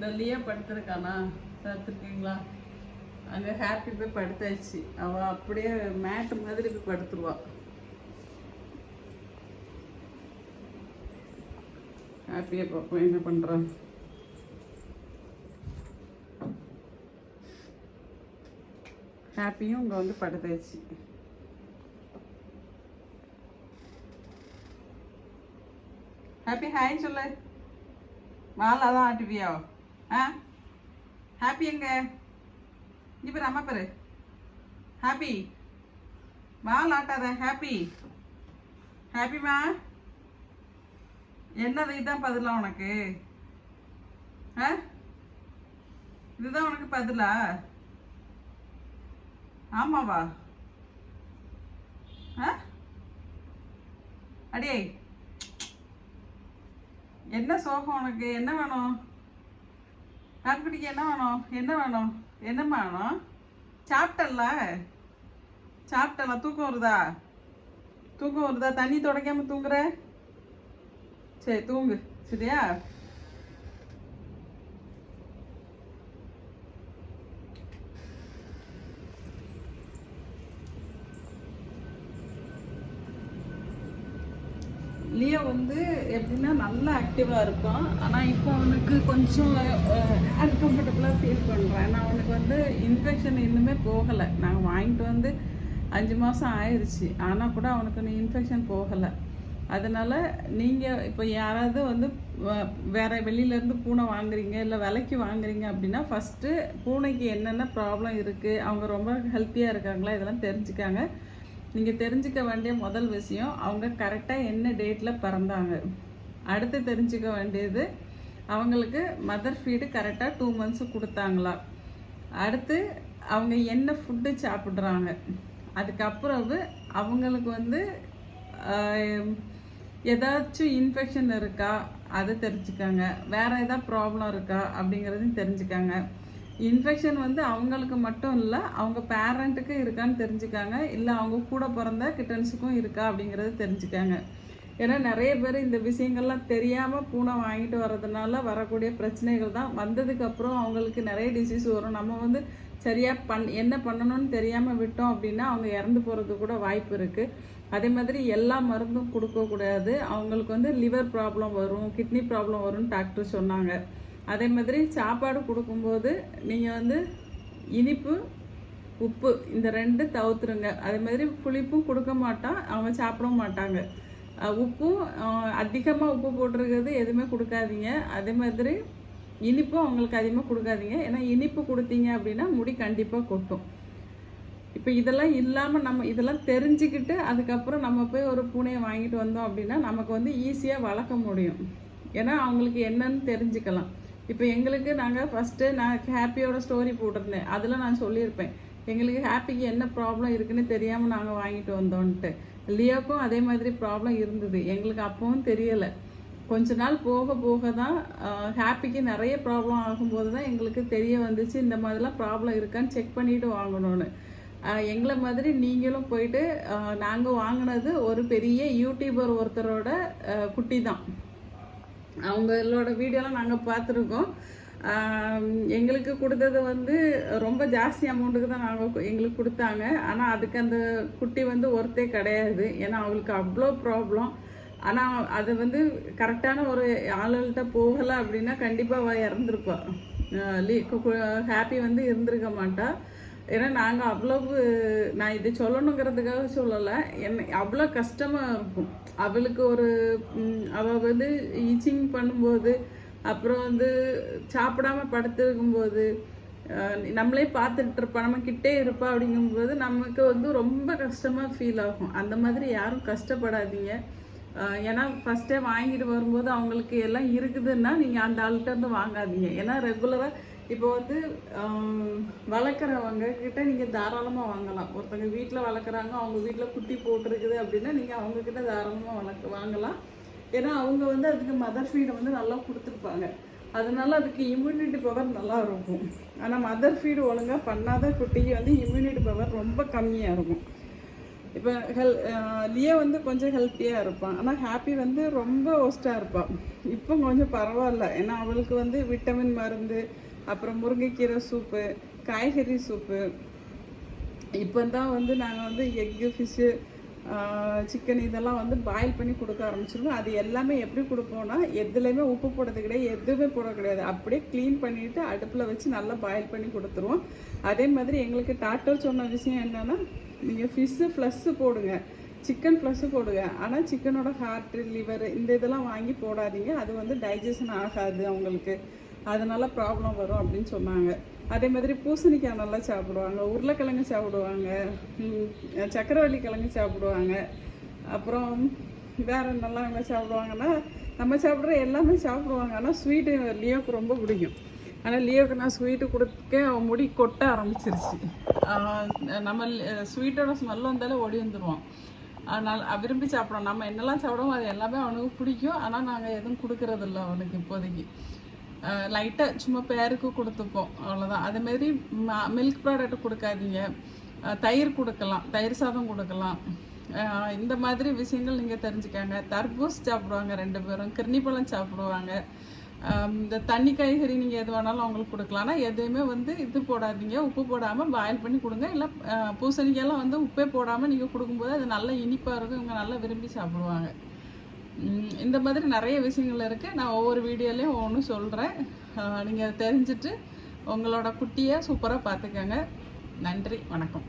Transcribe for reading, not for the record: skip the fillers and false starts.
டல்லியா படுத்துருக்கானா பார்த்துருக்கீங்களா? அங்கே ஹாப்பி போய் படுத்தாச்சு. அவள் அப்படியே மேட்டு மாதிரி போய் படுத்துருவா. ஹாப்பியை பார்ப்போம் என்ன பண்ணுறான். ஹாப்பியும் இங்கே வந்து படுத்தாச்சு. ஹாப்பி ஹாய் சொல்லு. மாலை தான் ஆட்டுவியா? ஆ ஹாப்பி எங்க? இங்கே பேர் அம்மா பேரு ஹாப்பி. மாலை ஆட்டாத ஹாப்பி. ஹாப்பிமா என்னது? இதுதான் பதிலா உனக்கு? ஆ இதுதான் உனக்கு பதிலா? ஆமாவா? ஆ அடியே என்ன சோகம் உனக்கு? என்ன வேணும்? கண்குட்டிக்கு என்ன வேணும்? என்ன வேணும்? என்னம்மா வேணும்? சாப்பிட்டல்ல? சாப்பிட்டல? தூக்கம் வருதா? தூக்கம் வருதா? தண்ணி துடைக்காம தூங்குற? சரி தூங்கு சரியா? லியோ வந்து எப்படின்னா நல்லா ஆக்டிவாக இருப்பான். ஆனால் இப்போ அவனுக்கு கொஞ்சம் அன்கம்ஃபர்டபுளாக ஃபீல் பண்ணுறேன். நான் அவனுக்கு வந்து இன்ஃபெக்ஷன் இன்னுமே போகலை. நாங்கள் வாங்கிட்டு வந்து 5 மாதம் ஆயிடுச்சு. ஆனால் கூட அவனுக்கு இன்னும் இன்ஃபெக்ஷன் போகலை. அதனால் நீங்கள் இப்போ யாராவது வந்து வேறு வெளியிலேருந்து பூனை வாங்குறீங்க இல்லை விலைக்கு வாங்குறீங்க அப்படின்னா ஃபஸ்ட்டு பூனைக்கு என்னென்ன ப்ராப்ளம் இருக்குது, அவங்க ரொம்ப ஹெல்த்தியாக இருக்காங்களா, இதெல்லாம் தெரிஞ்சுக்காங்க. நீங்கள் தெரிஞ்சுக்க வேண்டிய முதல் விஷயம் அவங்க கரெக்டாக என்ன டேட்டில் பிறந்தாங்க. அடுத்து தெரிஞ்சுக்க வேண்டியது அவங்களுக்கு மதர் ஃபீடு கரெக்டாக 2 months கொடுத்தாங்களா. அடுத்து அவங்க என்ன ஃபுட்டு சாப்பிட்றாங்க. அதுக்கப்புறம் அவங்களுக்கு வந்து ஏதாச்சும் இன்ஃபெக்ஷன் இருக்கா அதை தெரிஞ்சுக்காங்க. வேறு ஏதாவது ப்ராப்ளம் இருக்கா அப்படிங்கிறதையும் தெரிஞ்சுக்காங்க. இன்ஃபெக்ஷன் வந்து அவங்களுக்கு மட்டும் இல்லை, அவங்க பேரண்ட்டுக்கு இருக்கான்னு தெரிஞ்சுக்காங்க. இல்லை அவங்க கூட பிறந்த கிட்டன்ஸுக்கும் இருக்கா அப்படிங்கிறது தெரிஞ்சுக்காங்க. ஏன்னா நிறைய பேர் இந்த விஷயங்கள்லாம் தெரியாமல் பூனை வாங்கிட்டு வர்றதுனால வரக்கூடிய பிரச்சனைகள் தான். வந்ததுக்கப்புறம் அவங்களுக்கு நிறைய டிசீஸ் வரும். நம்ம வந்து சரியாக என்ன பண்ணணும்னு தெரியாமல் விட்டோம் அப்படின்னா அவங்க இறந்து போகிறது கூட வாய்ப்பு இருக்குது. அதே மாதிரி எல்லா மருந்தும் கொடுக்கக்கூடாது. அவங்களுக்கு வந்து லிவர் ப்ராப்ளம் வரும், கிட்னி ப்ராப்ளம் வரும்னு டாக்டர் சொன்னாங்க. அதே மாதிரி சாப்பாடு கொடுக்கும்போது நீங்கள் வந்து இனிப்பு உப்பு இந்த 2 தவிர்த்துருங்க. அதே மாதிரி புளிப்பும் கொடுக்க மாட்டான், அவங்க சாப்பிடவும் மாட்டாங்க. உப்பும் அதிகமாக உப்பு போட்டிருக்கிறது எதுவுமே கொடுக்காதீங்க. அதே மாதிரி இனிப்பும் அவங்களுக்கு அதிகமாக கொடுக்காதீங்க. ஏன்னா இனிப்பு கொடுத்தீங்க அப்படின்னா முடி கண்டிப்பாக கொட்டும். இப்போ இதெல்லாம் இல்லாமல் நம்ம இதெல்லாம் தெரிஞ்சுக்கிட்டு அதுக்கப்புறம் நம்ம போய் ஒரு பூனையை வாங்கிட்டு வந்தோம் அப்படின்னா நமக்கு வந்து ஈஸியாக வளர்க்க முடியும். ஏன்னா அவங்களுக்கு என்னன்னு தெரிஞ்சுக்கலாம். இப்போ எங்களுக்கு நாங்கள் ஃபஸ்ட்டு நான் ஹாப்பியோட ஸ்டோரி போட்டிருந்தேன். அதில் நான் சொல்லியிருப்பேன் எங்களுக்கு ஹாப்பிக்கு என்ன ப்ராப்ளம் இருக்குன்னு தெரியாமல் நாங்கள் வாங்கிட்டு வந்தோன்ட்டு. லியோக்கும் அதே மாதிரி ப்ராப்ளம் இருந்தது. எங்களுக்கு அப்பவும் தெரியலை. கொஞ்ச நாள் போக போக தான் ஹாப்பிக்கு நிறைய ப்ராப்ளம் ஆகும்போது தான் எங்களுக்கு தெரிய வந்துச்சு இந்த மாதிரிலாம் ப்ராப்ளம் இருக்கான்னு செக் பண்ணிவிட்டு வாங்கணும்னு. எங்களை மாதிரி நீங்களும் போயிட்டு நாங்கள் வாங்கினது ஒரு பெரிய யூடியூபர் ஒருத்தரோட குட்டி தான். அவங்களோட வீடியோலாம் நாங்கள் பார்த்துருக்கோம். எங்களுக்கு கொடுத்தது வந்து ரொம்ப ஜாஸ்தி அமௌண்ட்டுக்கு தான் எங்களுக்கு கொடுத்தாங்க. ஆனால் அதுக்கு அந்த குட்டி வந்து ஒர்த்தே கிடையாது. ஏன்னா அவங்களுக்கு அவ்வளோ ப்ராப்ளம். ஆனால் அது வந்து கரெக்டான ஒரு ஆளுகிட்ட போகலை அப்படின்னா கண்டிப்பாக அவள் இறந்துருப்பா. ஹாப்பி வந்து இருந்திருக்க மாட்டா. ஏன்னா நாங்கள் அவ்வளவு நான் இது சொல்லணுங்கிறதுக்காக சொல்லலை. அவ்வளோ கஷ்டமாக இருக்கும் அவளுக்கு. அவள் வந்து ஈச்சிங் பண்ணும்போது அப்புறம் வந்து சாப்பிடாம படுத்துருக்கும்போது நம்மளே பார்த்துட்டு இருப்பா, நம்ம கிட்டே இருப்பா. அப்படிங்கும்போது நமக்கு வந்து ரொம்ப கஷ்டமாக ஃபீல் ஆகும். அந்த மாதிரி யாரும் கஷ்டப்படாதீங்க. ஏன்னா ஃபஸ்ட்டே வாங்கிட்டு வரும்போது அவங்களுக்கு எல்லாம் இருக்குதுன்னா நீங்கள் அந்த ஆள்கிட்ட இருந்து வாங்காதீங்க. ஏன்னா ரெகுலராக இப்போ வந்து வளர்க்குறவங்க கிட்ட நீங்கள் தாராளமாக வாங்கலாம். ஒருத்தவங்க வீட்டில் வளர்க்குறாங்க, அவங்க வீட்டில் குட்டி போட்டிருக்குது அப்படின்னா நீங்கள் அவங்கக்கிட்ட தாராளமாக வாங்கலாம். ஏன்னா அவங்க வந்து அதுக்கு மதர் ஃபீடை வந்து நல்லா கொடுத்துருப்பாங்க. அதனால அதுக்கு இம்யூனிட்டி பவர் நல்லா இருக்கும். ஆனால் மதர் ஃபீடு ஒழுங்காக பண்ணாத குட்டிக்கு வந்து இம்யூனிட்டி பவர் ரொம்ப கம்மியாக இருக்கும். இப்போ லியோ வந்து கொஞ்சம் ஹெல்த்தியாக இருப்பான், ஆனால் ஹாப்பி வந்து ரொம்ப ஒஸ்ட்டாக இருப்பான். இப்போ கொஞ்சம் பரவாயில்ல, ஏன்னா அவளுக்கு வந்து விட்டமின் மருந்து, அப்புறம் முருங்கைக்கீரை சூப்பு, காய்கறி சூப்பு, இப்போ தான் வந்து நாங்கள் வந்து எக்கு, ஃபிஷ்ஷு, சிக்கன் இதெல்லாம் வந்து பாயில் பண்ணி கொடுக்க ஆரம்பிச்சிருக்கோம். அது எல்லாமே எப்படி கொடுப்போம்னா, எதுலேயுமே உப்பு போடுறது கிடையாது, எதுவுமே போட கிடையாது. அப்படியே க்ளீன் பண்ணிவிட்டு அடுப்பில் வச்சு நல்லா பாயில் பண்ணி கொடுத்துருவோம். அதே மாதிரி எங்களுக்கு டாக்டர் சொன்ன விஷயம் என்னென்னா, நீங்கள் ஃபிஷ்ஷு ப்ளஸ்ஸு போடுங்க, சிக்கன் ப்ளஸ்ஸு போடுங்க, ஆனால் சிக்கனோட ஹார்ட்டு, லிவர் இந்த இதெல்லாம் வாங்கி போடாதீங்க, அது வந்து டைஜஷன் ஆகாது அவங்களுக்கு, அதனால ப்ராப்ளம் வரும் அப்படின்னு சொன்னாங்க. அதே மாதிரி பூசணிக்காய் நல்லா சாப்பிடுவாங்க, உருளைக்கிழங்கு சாப்பிடுவாங்க, சக்கரவள்ளி கிழங்கு சாப்பிடுவாங்க. அப்புறம் வேறு நல்லா என்ன சாப்பிடுவாங்கன்னா, நம்ம சாப்பிட்ற எல்லாமே சாப்பிடுவாங்க. ஆனால் ஸ்வீட்டு லியோவுக்கு ரொம்ப பிடிக்கும். ஆனால் லியோவுக்கு நான் ஸ்வீட்டு கொடுக்க அவன் முடி கொட்ட ஆரம்பிச்சிருச்சு. நம்ம ஸ்வீட்டோட ஸ்மெல் வந்தாலே ஓடி வந்துடுவான். அதனால் விரும்பி சாப்பிடுவோம். நம்ம என்னெல்லாம் சாப்பிடுவோம் அது எல்லாமே அவனுக்கு பிடிக்கும். ஆனால் நாங்கள் எதுவும் கொடுக்கறதில்ல அவனுக்கு இப்போதைக்கு. லைட்டாக சும்மா பேருக்கு கொடுத்துப்போம், அவ்வளோதான். அதேமாரி மில்க் ப்ராடக்ட் கொடுக்காதீங்க. தயிர் கொடுக்கலாம், தயிர் சாதம் கொடுக்கலாம். இந்த மாதிரி விஷயங்கள் நீங்கள் தெரிஞ்சுக்காங்க. தர்பூஸ் சாப்பிடுவாங்க 2 பேரும், கிர்னிப்பழம் சாப்பிடுவாங்க. இந்த தண்ணி காய்கறி நீங்கள் எது வேணாலும் அவங்களுக்கு கொடுக்கலாம். ஆனால் எதையுமே வந்து இது போடாதீங்க, உப்பு போடாமல் பாயில் பண்ணி கொடுங்க. இல்லை பூசணிக்காயெல்லாம் வந்து உப்பே போடாமல் நீங்கள் கொடுக்கும்போது அது நல்லா இனிப்பாக இருக்கும், இவங்க நல்லா விரும்பி சாப்பிடுவாங்க. இந்த மாதிரி நிறைய விஷயங்கள் இருக்குது. நான் ஒவ்வொரு வீடியோலையும் ஒவ்வொன்று சொல்கிறேன். நீங்கள் தெரிஞ்சுட்டு உங்களோட குட்டியை சூப்பராக பார்த்துக்கங்க. நன்றி, வணக்கம்.